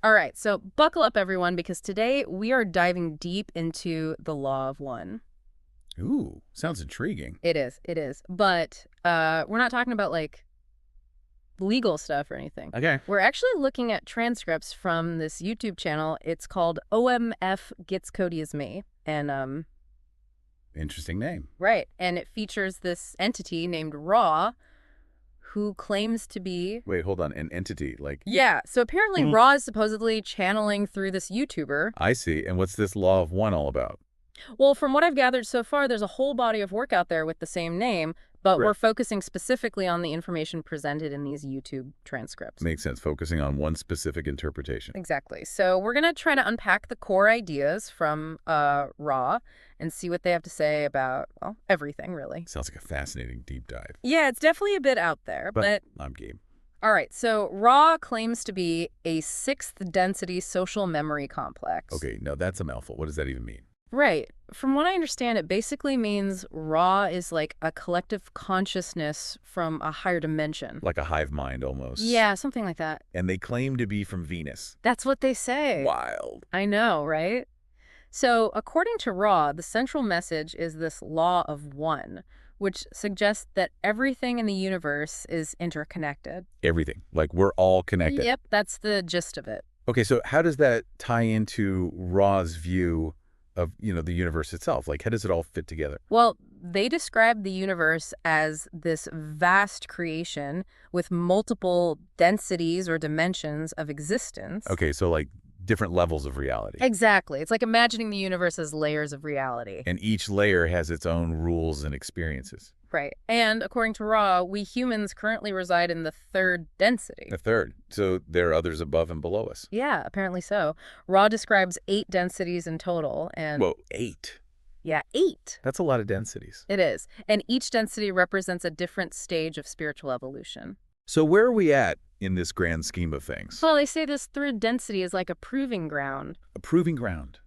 All right, so buckle up, everyone, because today we are diving deep into the Law of One. Ooh, sounds intriguing. It is, it is. But we're not talking about like legal stuff or anything. Okay. We're actually looking at transcripts from this YouTube channel. It's called OMF Gets Cody as Me. And Interesting name. right, and it features this entity named Raw who claims to be. Wait, hold on. An entity, like... Yeah, so apparently Mhm. Raw is supposedly channeling through this YouTuber. I see. And what's this law of one all about? Well, from what I've gathered so far, there's a whole body of work out there with the same name, but Right. we're focusing specifically on the information presented in these YouTube transcripts. Makes sense, focusing on one specific interpretation. Exactly. So we're going to try to unpack the core ideas from Raw and see what they have to say about, well, everything, really. Sounds like a fascinating deep dive. Yeah, it's definitely a bit out there, but I'm game. all right. So Raw claims to be a sixth density social memory complex. Okay, no, that's a mouthful. What does that even mean? Right. From what I understand, it basically means Raw is like a collective consciousness from a higher dimension. Like a hive mind, almost. Yeah, something like that. And they claim to be from Venus. That's what they say. Wild. I know, right? So, according to Raw, the central message is this law of one, which suggests that everything in the universe is interconnected. Everything. Like, we're all connected. Yep, that's the gist of it. Okay, so how does that tie into Ra's view of, the universe itself? Like, how does it all fit together? Well, they describe the universe as this vast creation with multiple densities or dimensions of existence. Okay, so like different levels of reality. Exactly. It's like imagining the universe as layers of reality. And each layer has its own rules and experiences. Right. And according to Ra, we humans currently reside in the third density. A third. So there are others above and below us. Yeah, apparently so. Ra describes 8 densities in total, and Whoa, 8. yeah, 8. That's a lot of densities. It is. And each density represents a different stage of spiritual evolution. So where are we at in this grand scheme of things? Well, they say this third density is like a proving ground. A proving ground.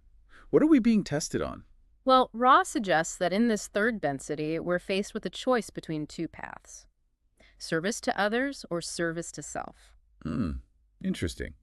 What are we being tested on? Well, Ra suggests that in this third density, we're faced with a choice between 2 paths: service to others or service to self. Interesting.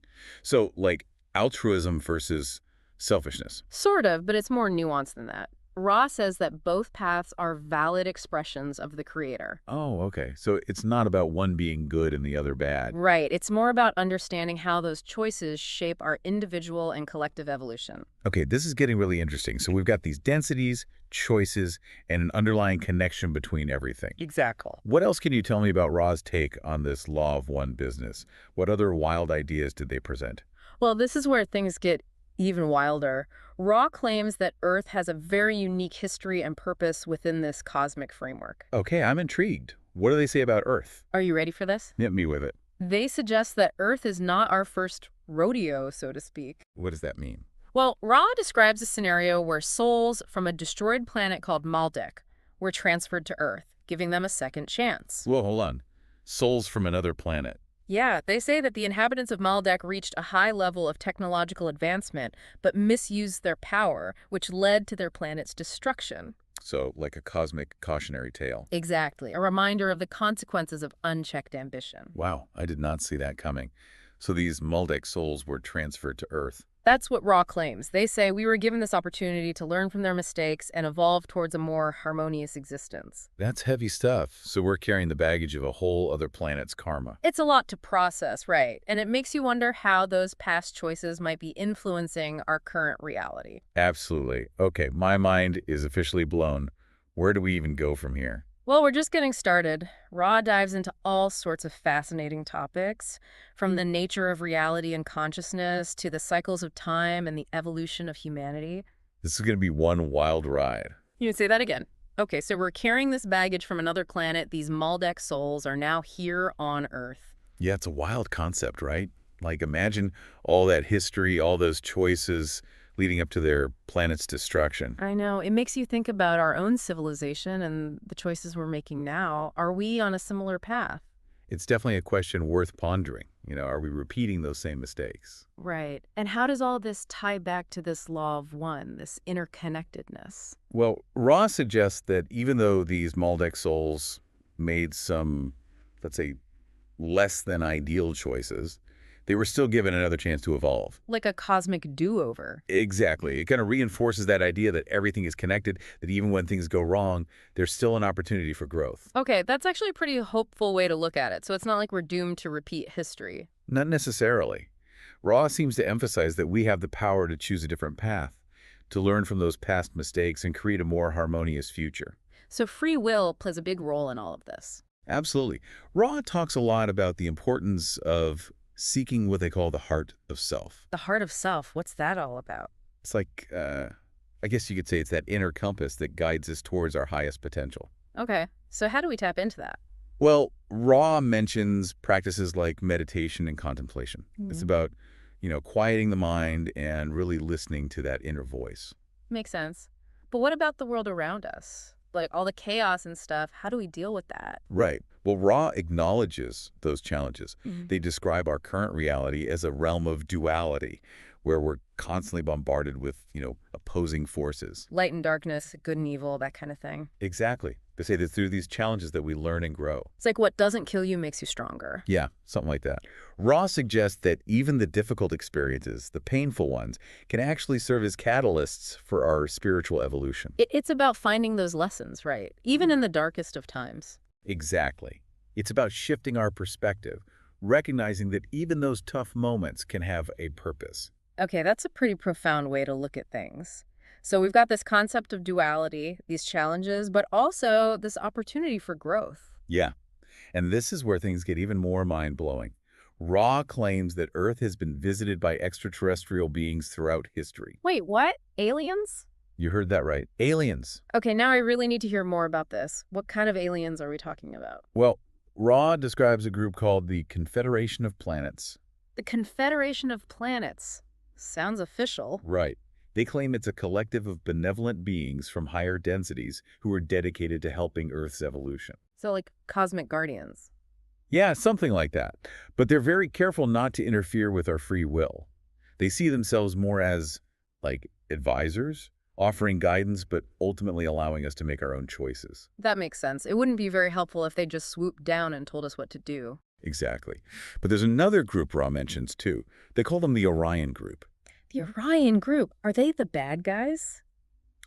So like altruism versus selfishness. Sort of, but it's more nuanced than that. Ra says that both paths are valid expressions of the Creator. Oh, okay. So it's not about one being good and the other bad. Right. It's more about understanding how those choices shape our individual and collective evolution. Okay, this is getting really interesting. So we've got these densities, choices, and an underlying connection between everything. Exactly. What else can you tell me about Ra's take on this law of one business? What other wild ideas did they present? Well, this is where things get even wilder. Ra claims that Earth has a very unique history and purpose within this cosmic framework. Okay, I'm intrigued. What do they say about Earth? Are you ready for this? Hit me with it. They suggest that Earth is not our first rodeo, so to speak. What does that mean? Well, Ra describes a scenario where souls from a destroyed planet called Maldek were transferred to Earth, giving them a second chance. Whoa, hold on. Souls from another planet. Yeah, they say that the inhabitants of Maldek reached a high level of technological advancement, but misused their power, which led to their planet's destruction. So like a cosmic cautionary tale. Exactly, a reminder of the consequences of unchecked ambition. Wow, I did not see that coming. So these Maldek souls were transferred to Earth. That's what Ra claims. They say we were given this opportunity to learn from their mistakes and evolve towards a more harmonious existence. That's heavy stuff. So we're carrying the baggage of a whole other planet's karma. It's a lot to process, right? And it makes you wonder how those past choices might be influencing our current reality. Absolutely. Okay, my mind is officially blown. Where do we even go from here? Well, we're just getting started. Ra dives into all sorts of fascinating topics, from the nature of reality and consciousness to the cycles of time and the evolution of humanity. This is going to be one wild ride. You can say that again. Okay, so we're carrying this baggage from another planet. These Maldek souls are now here on Earth. Yeah, it's a wild concept, right? Like imagine all that history, all those choices leading up to their planet's destruction. I know. It makes you think about our own civilization and the choices we're making now. Are we on a similar path? It's definitely a question worth pondering. Are we repeating those same mistakes? Right. And how does all this tie back to this law of one, this interconnectedness? Well, Ross suggests that even though these Maldek souls made some, let's say, less than ideal choices, They were still given another chance to evolve. Like a cosmic do-over. Exactly. It kind of reinforces that idea that everything is connected, that even when things go wrong, there's still an opportunity for growth. Okay, that's actually a pretty hopeful way to look at it. So it's not like we're doomed to repeat history. Not necessarily. Ra seems to emphasize that we have the power to choose a different path, to learn from those past mistakes and create a more harmonious future. So free will plays a big role in all of this. Absolutely. Ra talks a lot about the importance of seeking what they call the heart of self. The heart of self, what's that all about? It's like, I guess you could say it's that inner compass that guides us towards our highest potential. Okay, so how do we tap into that? Well, Ra mentions practices like meditation and contemplation. It's Mhm. about, quieting the mind and really listening to that inner voice. Makes sense. But what about the world around us? Like all the chaos and stuff, how do we deal with that? Right. Well, Ra acknowledges those challenges. Mhm. They describe our current reality as a realm of duality, where we're constantly bombarded with, opposing forces. Light and darkness, good and evil, that kind of thing. Exactly. They say that through these challenges that we learn and grow. It's like what doesn't kill you makes you stronger. Yeah, something like that. Ra suggests that even the difficult experiences, the painful ones, can actually serve as catalysts for our spiritual evolution. It's about finding those lessons, right? Even in the darkest of times. Exactly. It's about shifting our perspective, recognizing that even those tough moments can have a purpose. Okay, that's a pretty profound way to look at things. So we've got this concept of duality, these challenges, but also this opportunity for growth. Yeah, and this is where things get even more mind-blowing. Ra claims that Earth has been visited by extraterrestrial beings throughout history. Wait, what? Aliens? You heard that right. Aliens. Okay, now I really need to hear more about this. What kind of aliens are we talking about? Well, Ra describes a group called the Confederation of Planets. The Confederation of Planets. Sounds official. Right. They claim it's a collective of benevolent beings from higher densities who are dedicated to helping Earth's evolution. So, like cosmic guardians. Yeah, something like that. But they're very careful not to interfere with our free will. They see themselves more as, like, advisors, offering guidance, but ultimately allowing us to make our own choices. That makes sense. It wouldn't be very helpful if they just swooped down and told us what to do. Exactly. But there's another group Ra mentions, too. They call them the Orion Group. The Orion group, are they the bad guys?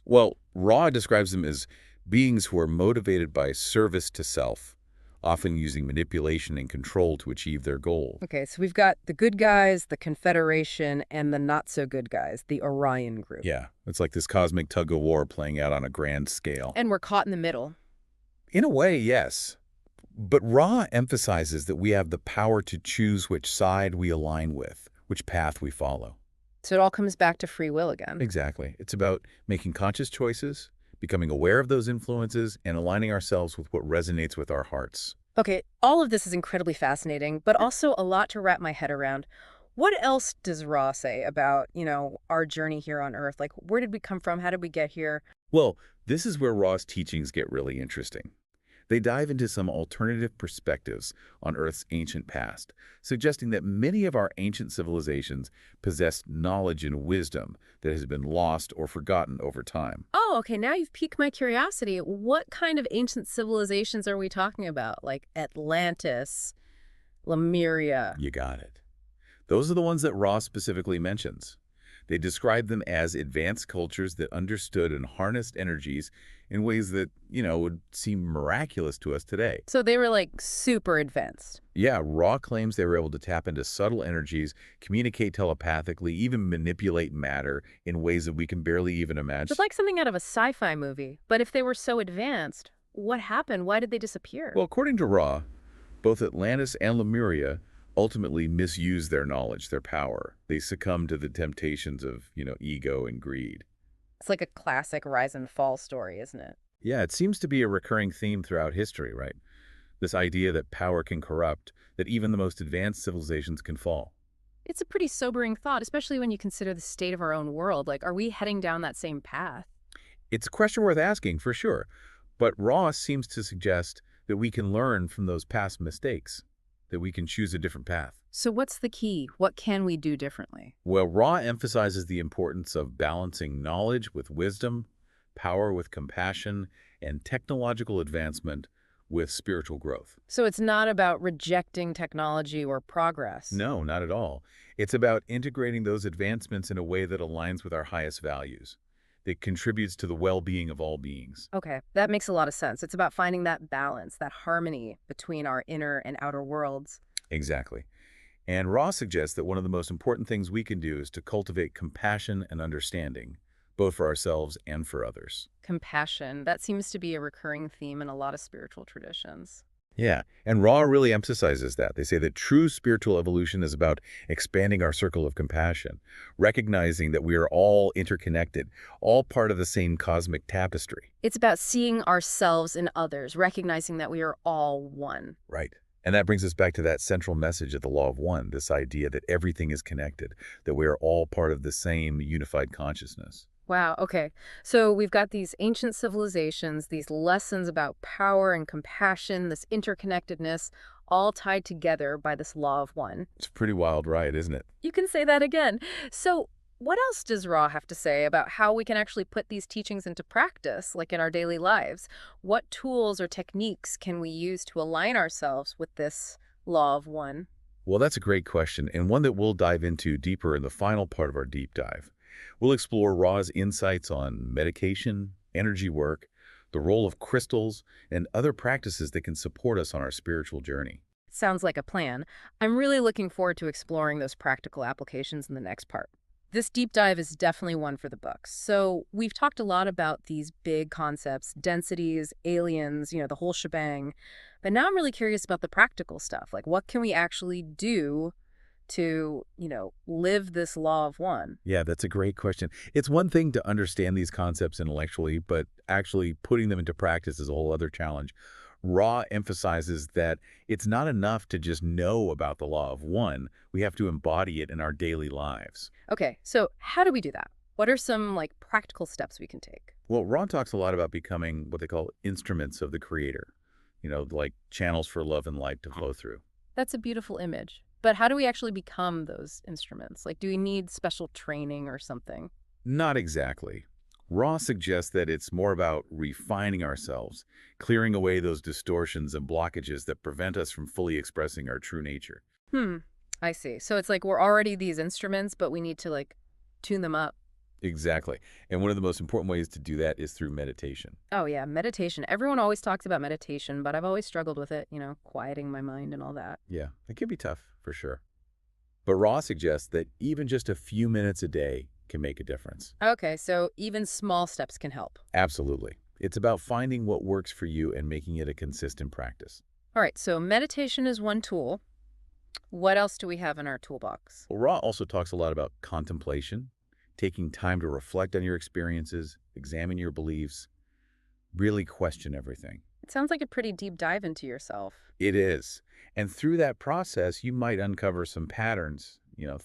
Well, Ra describes them as beings who are motivated by service to self, often using manipulation and control to achieve their goal. Okay, so we've got the good guys, the Confederation, and the not-so-good guys, the Orion group. Yeah, it's like this cosmic tug-of-war playing out on a grand scale. And we're caught in the middle. In a way, yes. But Ra emphasizes that we have the power to choose which side we align with, which path we follow. So it all comes back to free will again. Exactly. It's about making conscious choices, becoming aware of those influences, and aligning ourselves with what resonates with our hearts. Okay, all of this is incredibly fascinating, but also a lot to wrap my head around. What else does Ra say about, our journey here on Earth? Like, where did we come from? How did we get here? Well, this is where Ra's teachings get really interesting. They dive into some alternative perspectives on Earth's ancient past, suggesting that many of our ancient civilizations possessed knowledge and wisdom that has been lost or forgotten over time. Oh, okay, now you've piqued my curiosity. What kind of ancient civilizations are we talking about? Like Atlantis, Lemuria? You got it. Those are the ones that Ra specifically mentions. They describe them as advanced cultures that understood and harnessed energies in ways that, would seem miraculous to us today. So they were like super advanced. Yeah, Ra claims they were able to tap into subtle energies, communicate telepathically, even manipulate matter in ways that we can barely even imagine. It's like something out of a sci-fi movie. But if they were so advanced, what happened? Why did they disappear? Well, according to Ra, both Atlantis and Lemuria ultimately misused their knowledge, their power. They succumbed to the temptations of, ego and greed. It's like a classic rise and fall story, isn't it? Yeah, it seems to be a recurring theme throughout history, right? This idea that power can corrupt, that even the most advanced civilizations can fall. It's a pretty sobering thought, especially when you consider the state of our own world. Like, are we heading down that same path? It's a question worth asking, for sure. But Ross seems to suggest that we can learn from those past mistakes, that we can choose a different path. So what's the key? What can we do differently? Well, Ra emphasizes the importance of balancing knowledge with wisdom, power with compassion, and technological advancement with spiritual growth. So it's not about rejecting technology or progress. No, not at all. It's about integrating those advancements in a way that aligns with our highest values, that contributes to the well-being of all beings. Okay, that makes a lot of sense. It's about finding that balance, that harmony between our inner and outer worlds. Exactly. And Ross suggests that one of the most important things we can do is to cultivate compassion and understanding, both for ourselves and for others. Compassion, that seems to be a recurring theme in a lot of spiritual traditions. Yeah, and Ra really emphasizes that. They say that true spiritual evolution is about expanding our circle of compassion, recognizing that we are all interconnected, all part of the same cosmic tapestry. It's about seeing ourselves in others, recognizing that we are all one. Right. And that brings us back to that central message of the Law of One, this idea that everything is connected, that we are all part of the same unified consciousness. Wow, okay. So we've got these ancient civilizations, these lessons about power and compassion, this interconnectedness, all tied together by this law of one. It's a pretty wild ride, isn't it? You can say that again. So what else does Ra have to say about how we can actually put these teachings into practice, like in our daily lives? What tools or techniques can we use to align ourselves with this law of one? Well, that's a great question, and one that we'll dive into deeper in the final part of our deep dive. We'll explore Ra's insights on medication, energy work, the role of crystals, and other practices that can support us on our spiritual journey. Sounds like a plan. I'm really looking forward to exploring those practical applications in the next part. This deep dive is definitely one for the books. So we've talked a lot about these big concepts, densities, aliens, the whole shebang. But now I'm really curious about the practical stuff. Like, what can we actually do to, live this law of one? Yeah, that's a great question. It's one thing to understand these concepts intellectually, but actually putting them into practice is a whole other challenge. Ra emphasizes that it's not enough to just know about the Law of One. We have to embody it in our daily lives. Okay, so how do we do that? What are some, practical steps we can take? Well, Ra talks a lot about becoming what they call instruments of the Creator, like channels for love and light to flow through. That's a beautiful image. But how do we actually become those instruments? Like, do we need special training or something? Not exactly. Ra suggests that it's more about refining ourselves, clearing away those distortions and blockages that prevent us from fully expressing our true nature. Hmm, I see. So it's like we're already these instruments, but we need to, tune them up. Exactly. And one of the most important ways to do that is through meditation. Oh, yeah, meditation. Everyone always talks about meditation, but I've always struggled with it, quieting my mind and all that. Yeah, it can be tough, for sure. But Ra suggests that even just a few minutes a day can make a difference. Okay, so even small steps can help. Absolutely. It's about finding what works for you and making it a consistent practice. All right, so meditation is one tool. What else do we have in our toolbox? Well, Ra also talks a lot about contemplation, taking time to reflect on your experiences, examine your beliefs, really question everything. It sounds like a pretty deep dive into yourself. It is. And through that process, you might uncover some patterns,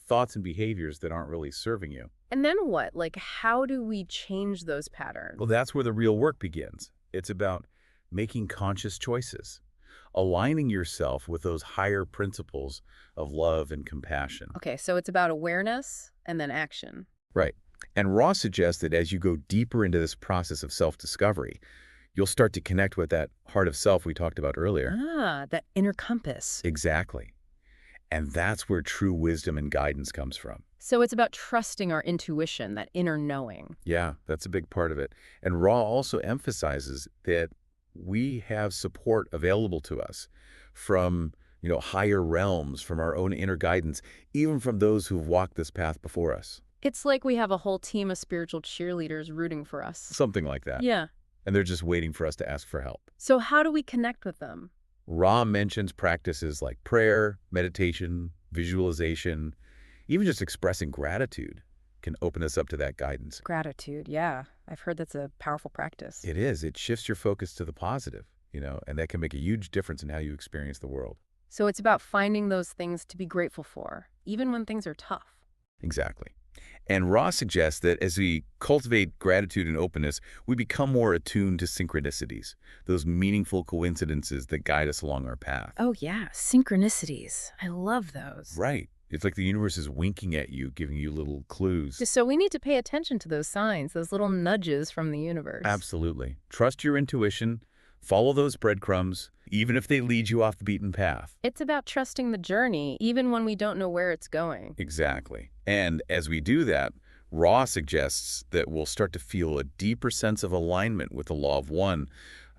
thoughts and behaviors that aren't really serving you. And then what? How do we change those patterns? Well, that's where the real work begins. It's about making conscious choices, aligning yourself with those higher principles of love and compassion. Okay, so it's about awareness and then action. Right. And Ross suggests that as you go deeper into this process of self-discovery, you'll start to connect with that heart of self we talked about earlier. Ah, that inner compass. Exactly. And that's where true wisdom and guidance comes from. So it's about trusting our intuition, that inner knowing. Yeah, that's a big part of it. And Ra also emphasizes that we have support available to us from, higher realms, from our own inner guidance, even from those who've walked this path before us. It's like we have a whole team of spiritual cheerleaders rooting for us. Something like that. Yeah. And they're just waiting for us to ask for help. So how do we connect with them? Ra mentions practices like prayer, meditation, visualization, even just expressing gratitude can open us up to that guidance. Gratitude, yeah. I've heard that's a powerful practice. It is. It shifts your focus to the positive, and that can make a huge difference in how you experience the world. So it's about finding those things to be grateful for, even when things are tough. Exactly. And Ra suggests that as we cultivate gratitude and openness, we become more attuned to synchronicities, those meaningful coincidences that guide us along our path. Oh, yeah. Synchronicities. I love those. Right. It's like the universe is winking at you, giving you little clues. So we need to pay attention to those signs, those little nudges from the universe. Absolutely. Trust your intuition, Follow those breadcrumbs, even if they lead you off the beaten path. It's about trusting the journey, even when we don't know where it's going. Exactly. And as we do that, Raw suggests that we'll start to feel a deeper sense of alignment with the law of one,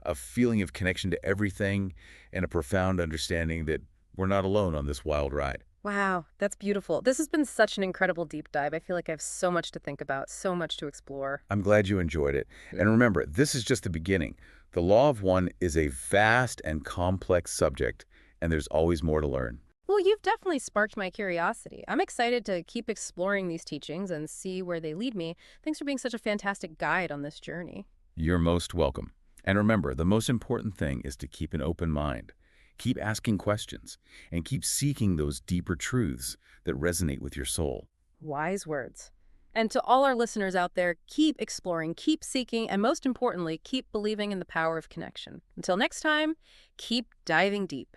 a feeling of connection to everything, and a profound understanding that we're not alone on this wild ride. Wow, that's beautiful. This has been such an incredible deep dive. I feel like I have so much to think about, so much to explore. I'm glad you enjoyed it. And remember, this is just the beginning. The law of one is a vast and complex subject, and there's always more to learn. Well, you've definitely sparked my curiosity. I'm excited to keep exploring these teachings and see where they lead me. Thanks for being such a fantastic guide on this journey. You're most welcome. And remember, the most important thing is to keep an open mind. Keep asking questions, and keep seeking those deeper truths that resonate with your soul. Wise words. And to all our listeners out there, keep exploring, keep seeking, and most importantly, keep believing in the power of connection. Until next time, keep diving deep.